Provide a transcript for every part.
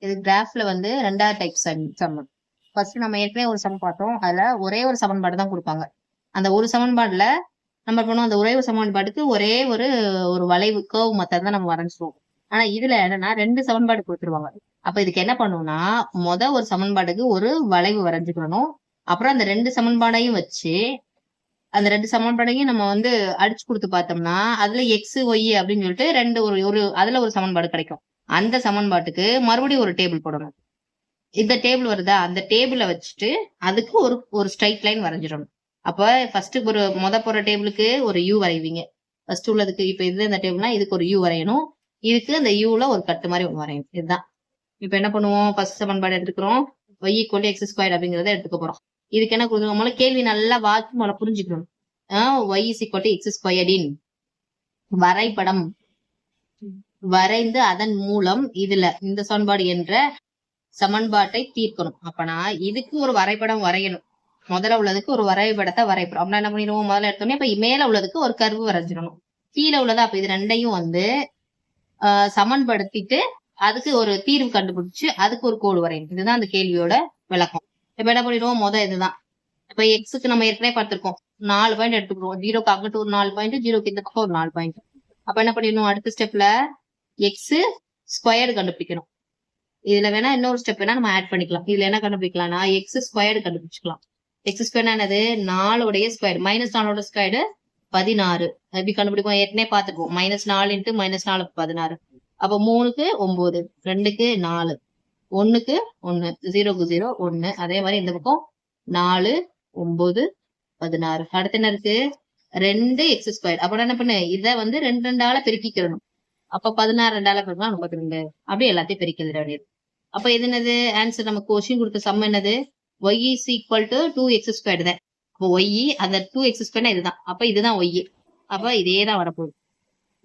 இது கிராஃப்ல வந்து ரெண்டாவது டைப் சம்மன். ஃபர்ஸ்ட் நம்ம ஏற்கனவே ஒரு சம் பார்த்தோம். அதுல ஒரே ஒரு சமன்பாடு தான் கொடுப்பாங்க. அந்த ஒரு சமன்பாடுல நம்ம பண்ணுவோம், அந்த ஒரே ஒரு சமன்பாட்டுக்கு ஒரே ஒரு வளைவு கர்வ் மெத்தட் தான் நம்ம வரைஞ்சிருவோம். ஆனா இதுல என்னன்னா 2 சமன்பாடு கொடுத்துருவாங்க. அப்ப இதுக்கு என்ன பண்ணுவோம்னா, ஒரு சமன்பாடுக்கு ஒரு வளைவு வரைஞ்சுக்கணும். அப்புறம் அந்த 2 சமன்பாடையும் வச்சு அந்த 2 சமன்பாடையும் நம்ம வந்து அடிச்சு கொடுத்து பார்த்தோம்னா, அதுல எக்ஸ், ஒய் அப்படின்னு சொல்லிட்டு 2 ஒரு அதுல ஒரு சமன்பாடு கிடைக்கும். அந்த சமன்பாட்டுக்கு மறுபடியும் ஒரு டேபிள் போடணும். இந்த டேபிள் வருதா, அந்த டேபிள வச்சுட்டு அதுக்கு ஒரு ஸ்ட்ரைட் லைன் வரைஞ்சிடணும். அப்ப ஃபர்ஸ்ட் போற டேபிளுக்கு ஒரு யூ வரைவீங்க. ஃபர்ஸ்ட் உள்ளதுக்கு இப்ப இது இந்த டேபிள்னா இதுக்கு ஒரு யூ வரையணும். இதுக்கு அந்த யூல ஒரு கட்டு மாதிரி ஒன்று வரையணும். இதுதான். இப்ப என்ன பண்ணுவோம், ஃபர்ஸ்ட் சமன்பாடு எடுத்துக்கிறோம். y = x² அப்படிங்கறத எடுத்துக்க போறோம். இதுக்கு என்ன கொடுக்கணும், கேள்வி நல்லா வாசி முதல்ல புரிஞ்சுக்கணும். y = x² இன் வரைபடம் வரைந்து அதன் மூலம் இதுல இந்த சமன்பாடு என்ற சமன்பாட்டை தீர்க்கணும். அப்பனா இதுக்கு ஒரு வரைபடம் வரையணும். முதல்ல உள்ளதுக்கு ஒரு வரைபடத்தை வரைபடம். அப்படின்னா என்ன பண்ணிடுவோம், முதல்ல எடுத்தோடனே இப்ப மேல உள்ளதுக்கு ஒரு கர்வு வரைஞ்சிடணும். கீழே உள்ளதா அப்ப இது ரெண்டையும் வந்து சமன்படுத்திட்டு அதுக்கு ஒரு தீர்வு கண்டுபிடிச்சு அதுக்கு ஒரு கோடு வரையணும். இதுதான் அந்த கேள்வியோட விளக்கம். இப்ப என்ன பண்ணிடுவோம், இதுதான். இப்ப எக்ஸுக்கு நம்ம ஏற்கனவே பார்த்திருக்கோம். 4 பாயிண்ட் எடுத்துக்கிறோம். 0க்கு அங்கிட்டு ஒரு 4 பாயிண்ட், 0க்கு இந்த பக்கம் ஒரு 4 பாயிண்ட். அப்ப என்ன பண்ணிடணும், அடுத்த ஸ்டெப்ல x² கண்டுபிடிக்கணும். இதுல வேணா இன்னொரு ஸ்டெப் வேணா நம்ம ஆட் பண்ணிக்கலாம். இதுல என்ன கண்டுபிடிக்கலாம்னா x² கண்டுபிடிச்சிக்கலாம். x² என்னது, 4 ஸ்கொயர். -4 ஸ்கொயர் 16. எப்படி கண்டுபிடிப்போம், ஏற்கனவே பார்த்துக்குவோம். -4 × -4 16. அப்ப 3க்கு 9, 2க்கு 4, 1க்கு 1, 0க்கு 0 1. அதே மாதிரி இந்த பக்கம் 4 9 16. அடுத்து என்ன இருக்கு, 2x². அப்ப என்ன பண்ணு, இதை வந்து 2 பெருக்கிக்கணும். அப்ப 16 2ஆல பெருக்கலாம் 32. அப்படி எல்லாத்தையும் பெருக்கி எழுத வேண்டியது. அப்ப இது என்னது ஆன்சர், நமக்கு கொஸ்டின் கொடுத்த சம் என்னது, y = 2x² தான். அப்போ y அந்த 2x² இதுதான். அப்ப இதுதான் y. அப்ப இதே தான் வரப்போகுது.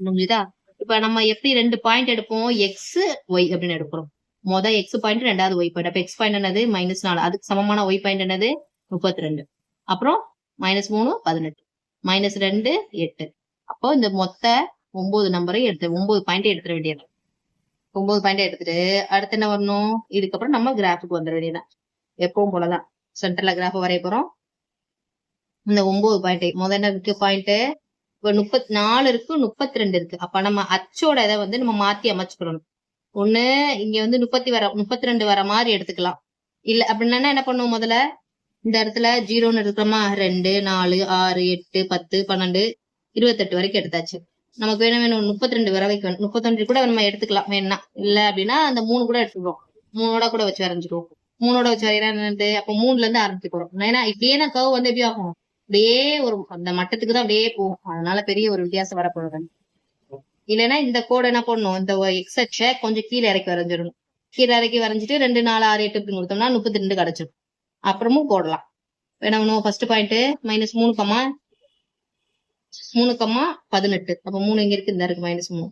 புரிஞ்சுதா? இப்ப நம்ம எப்படி 2 பாயிண்ட் எடுப்போம், x y அப்படின்னு எடுக்கிறோம். x பாயிண்ட், ரெண்டாவது y பாயிண்ட். அப்ப x பாயிண்ட் என்னது -4. அதுக்கு சமமான y பாயிண்ட் என்னது 32. அப்புறம் -3 18, -2 8. அப்போ இந்த மொத்த 9 நம்பரை 9 பாயிண்ட் எடுத்துட வேண்டியது. 9 பாயிண்ட் எடுத்துட்டு அடுத்து என்ன வரணும், இதுக்கப்புறம் நம்ம கிராஃபுக்கு வந்துட வேண்டியதான். எப்பவும் போலதான் சென்டர்ல கிராஃப் வரைய போறோம். இந்த 9 பாயிண்ட் என்ன இருக்கு, பாயிண்ட் இப்ப 34 இருக்கு, 32 இருக்கு. அப்ப நம்ம அச்சோட இதை வந்து நம்ம மாத்தி அமைச்சுக்கணும். ஒண்ணு இங்க வந்து 32 வர மாதிரி எடுத்துக்கலாம். இல்ல அப்படின்னா என்ன பண்ணுவோம், முதல்ல இந்த இடத்துல 0ன்னு இருக்கிறோமா, 2 4 6 8 10 12 28 வரைக்கும் எடுத்தாச்சு. நமக்கு வேணும் 32 வர வைக்கணும். 32 கூட நம்ம எடுத்துக்கலாம் வேணா. இல்ல அப்படின்னா அந்த 3 கூட எடுத்துக்கிறோம். 3ஓட கூட வச்சு வரைஞ்சிருவோம். 3ஓட வச்சு வரையிறது. அப்ப 3ல இருந்து ஆரம்பிச்சுக்கிறோம். ஏன்னா இப்படியே நான் கர்வ் வந்து எப்படி ஆகும், அப்படியே அந்த மட்டத்துக்கு தான் அப்படியே போகும். அதனால பெரிய ஒரு வித்தியாசம் வரப்போகுது. இல்லைன்னா இந்த கோடை என்ன பண்ணணும், இந்த எக்ஸ் அச்சை கொஞ்சம் கீழே இறக்கி வரைஞ்சிடணும். கீழே இறக்கி வரைஞ்சிட்டு 2 4 6 8 அப்படின்னு கொடுத்தோம்னா 32 கிடைச்சிடும். அப்புறமும் போடலாம். என்ன ஃபர்ஸ்ட் பாயிண்ட் -3, 3,18. அப்ப 3 இங்க இருக்கு, இந்த இருக்கு -3.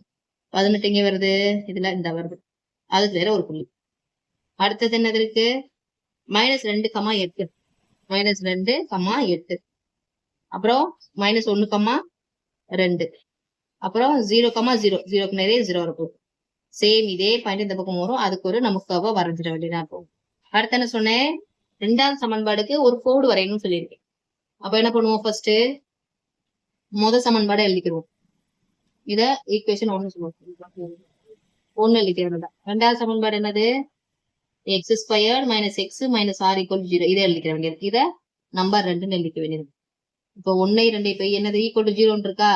18 இங்க வருது, இதுல இந்த வருது. அதுக்கு வேற ஒரு புள்ளி. அடுத்தது என்னது இருக்கு, -2,8. -2,8. அப்புறம் -1,2. அப்புறம் 0,0. 0க்கு நிறைய 0 இருக்கும். சேம் இதே பாயிண்ட் இந்த பக்கம் வரும். அதுக்கு ஒரு நமக்கு வரைஞ்சிட வேண்டியதா இருக்கும். அடுத்து என்ன சொன்னேன், 2வது சமன்பாடுக்கு ஒரு கோடு வரையணும்னு சொல்லியிருக்கேன். அப்ப என்ன பண்ணுவோம், ஃபர்ஸ்ட் சமன்பாடை எழுதிக்கிறோம். இத ஈக்குவேஷன் 1 சொல்லுவோம். 1 எழுதிக்கிறதா. 2வது சமன்பாடு என்னது, x² - x - r = 0. இதை எழுதிக்க வேண்டியது. இத நம்பர் 2ன்னு எழுதிக்க வேண்டியது. இப்ப 1 2 இப்ப என்னது =0 இருக்கா.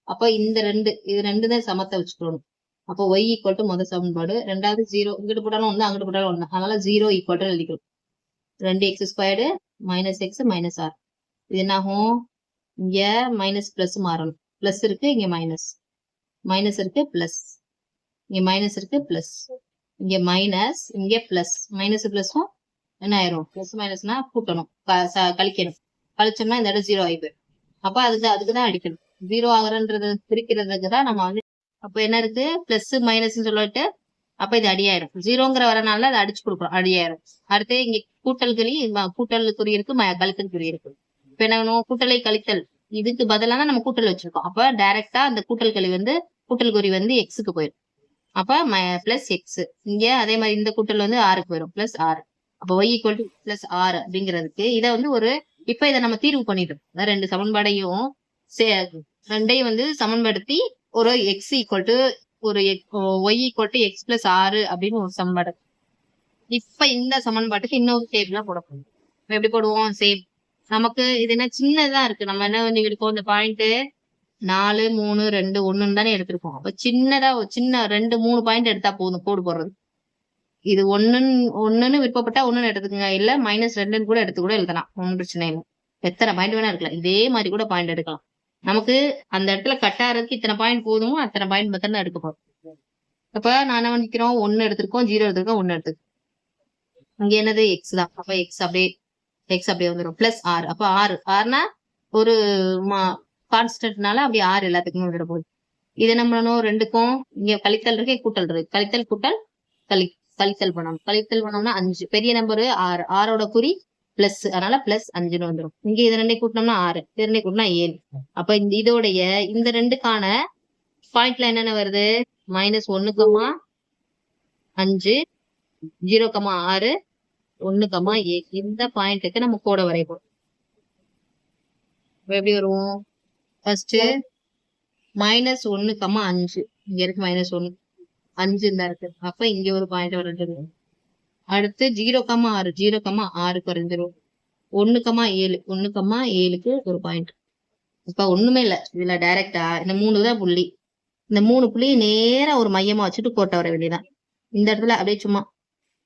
அப்ப இந்த 2 இது 2 தான் சமத்தை வச்சுக்கணும். அப்போ y = சமன்பாடு. 2வது 0 இங்கிட்டு போட்டாலும் 1, அங்கிட்டு போட்டாலும் 1. அதனால 0 = எழுதிக்கிறோம். 2x² - x - r. இது என்ன ஆகும், இங்க மைனஸ் பிளஸ் மாறணும். பிளஸ் இருக்கு, இங்க மைனஸ் இருக்கு, பிளஸ் இங்க மைனஸ் இருக்கு, பிளஸ் இங்க மைனஸ், இங்க பிளஸ். மைனஸ் பிளஸும் என்ன ஆயிரும், பிளஸ் மைனஸ்னா கூட்டணும், கழிக்கணும். கழிச்சோம்னா இந்த இடம் 0 ஆகி போயிடும். அப்ப அதுக்குதான் அடிக்கணும். 0 ஆகுறன்றது பிரிக்கிறதுக்கு தான் நம்ம வந்து. அப்ப என்ன இருக்கு, பிளஸ் மைனஸ் சொல்லிட்டு அப்ப இது அடியாயிரும். 0ங்கிற வரனால அதை அடிச்சு கொடுக்குறோம், அடியாயிரும். அடுத்து இங்க கூட்டல் குறி இருக்கு, கழித்தல் குறி இருக்கு. இப்ப என்ன வேணும், கூட்டலை கழித்தல். இதுக்கு பதிலாக தான் நம்ம கூட்டல் வச்சிருக்கோம். அப்ப டைரக்டா அந்த கூட்டல் குறி வந்து எக்ஸுக்கு போயிடும். அப்ப பிளஸ் எக்ஸ். இங்க அதே மாதிரி இந்த கூட்டல் வந்து ஆறுக்கு வரும் பிளஸ் ஆறு. அப்ப ஒய் ஈக்குவல் டு பிளஸ் ஆறு அப்படிங்கிறதுக்கு இதை வந்து இப்ப இதை நம்ம தீர்வு பண்ணிட்டோம். ரெண்டு சமன்பாடையும் ரெண்டையும் வந்து சமன்படுத்தி ஒரு எக்ஸ் ஈக்குவல் டு ஒரு y equal to x plus ஆறு அப்படின்னு ஒரு சமன்பாடு. இப்ப இந்த சமன்பாட்டுக்கு இன்னொரு டேபிளா போட போறோம். எப்படி போடுவோம்? சேம். நமக்கு இது என்ன சின்னதா இருக்கு. நம்ம என்ன பண்ணிருக்கோம்? இந்த பாயிண்ட் 4 3 2 1 தானே எடுத்திருக்கோம். அப்ப சின்னதா சின்ன 2 3 பாயிண்ட் எடுத்தா போதும் கோடு போடுறது. இது ஒண்ணுன்னு விருப்பப்பட்டா ஒண்ணுன்னு எடுத்துக்கோங்க, இல்ல -2 கூட எடுத்து கூட எழுதலாம், ஒன்றும் பிரச்சனை இல்லை. எத்தனை பாயிண்ட் வேணா இருக்கலாம். இதே மாதிரி கூட பாயிண்ட் எடுக்கலாம். நமக்கு அந்த இடத்துல கட் ஆகிறதுக்கு இத்தனை பாயிண்ட் போதுமோ அத்தனை பாயிண்ட் மட்டும் தான் எடுக்க போறோம். அப்ப நான் என்ன பண்ணிக்கிறோம்? 1 எடுத்திருக்கோம், 0 எடுத்திருக்கோம், 1 எடுத்துக்கோம். இங்க என்னது? எக்ஸ் தான். அப்ப எக்ஸ் அப்படியே வந்துடும் பிளஸ் ஆறு. அப்ப ஆறுனா ஒரு கான்ஸ்டன்ட்னால அப்படியே 6 எல்லாத்துக்குமே வந்துட போகுது. இது என்ன பண்ணணும்? ரெண்டுக்கும் இங்க கழித்தல் இருக்கு, கூட்டல் இருக்கு. கழித்தல் கூட்டல் கழித்தல் பண்ணணும். கழித்தல் பண்ணோம்னா 5. பெரிய நம்பரு 6. 6ஓட குறி பிளஸ், அதனால பிளஸ் 5ன்னு வந்துடும். இங்க இது ரெண்டே கூட்டினோம்னா 6, இது ரெண்டே கூட்டினா 7. அப்ப இதோடைய இந்த ரெண்டுக்கான பாயிண்ட்ல என்னென்ன வருது? -1,5 0,6 1,7. இந்த பாயிண்ட்டுக்கு நம்ம கோடை வரைவோம். எப்படி வருவோம்? ஃபர்ஸ்ட் -1,5 இங்க இருக்கு, -1 5 தான் இருக்கு. அப்ப இங்க ஒரு பாயிண்ட் வரைஞ்சிரும். அடுத்து 0,6 0,6 குறைஞ்சிரும். 1,7 1,7க்கு ஒரு பாயிண்ட். இப்ப ஒண்ணுமே இல்ல இதுல, டைரக்டா இந்த 3 தான் புள்ளி. இந்த 3 புள்ளி நேரா ஒரு மையமா வச்சுட்டு கோட்டை வர வேண்டியதான். இந்த இடத்துல அப்படியே சும்மா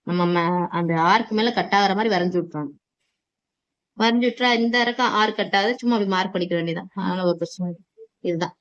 நம்ம அந்த ஆர்க்கு மேல கட் ஆகிற மாதிரி வரைஞ்சு விட்டுறாங்க. வரைஞ்சு விட்டுறா இந்த இறக்கம் ஆறு கட்டாத சும்மா அப்படி மார்க் பண்ணிக்க வேண்டியதான். அதனால ஒரு பிரச்சனை இதுதான்.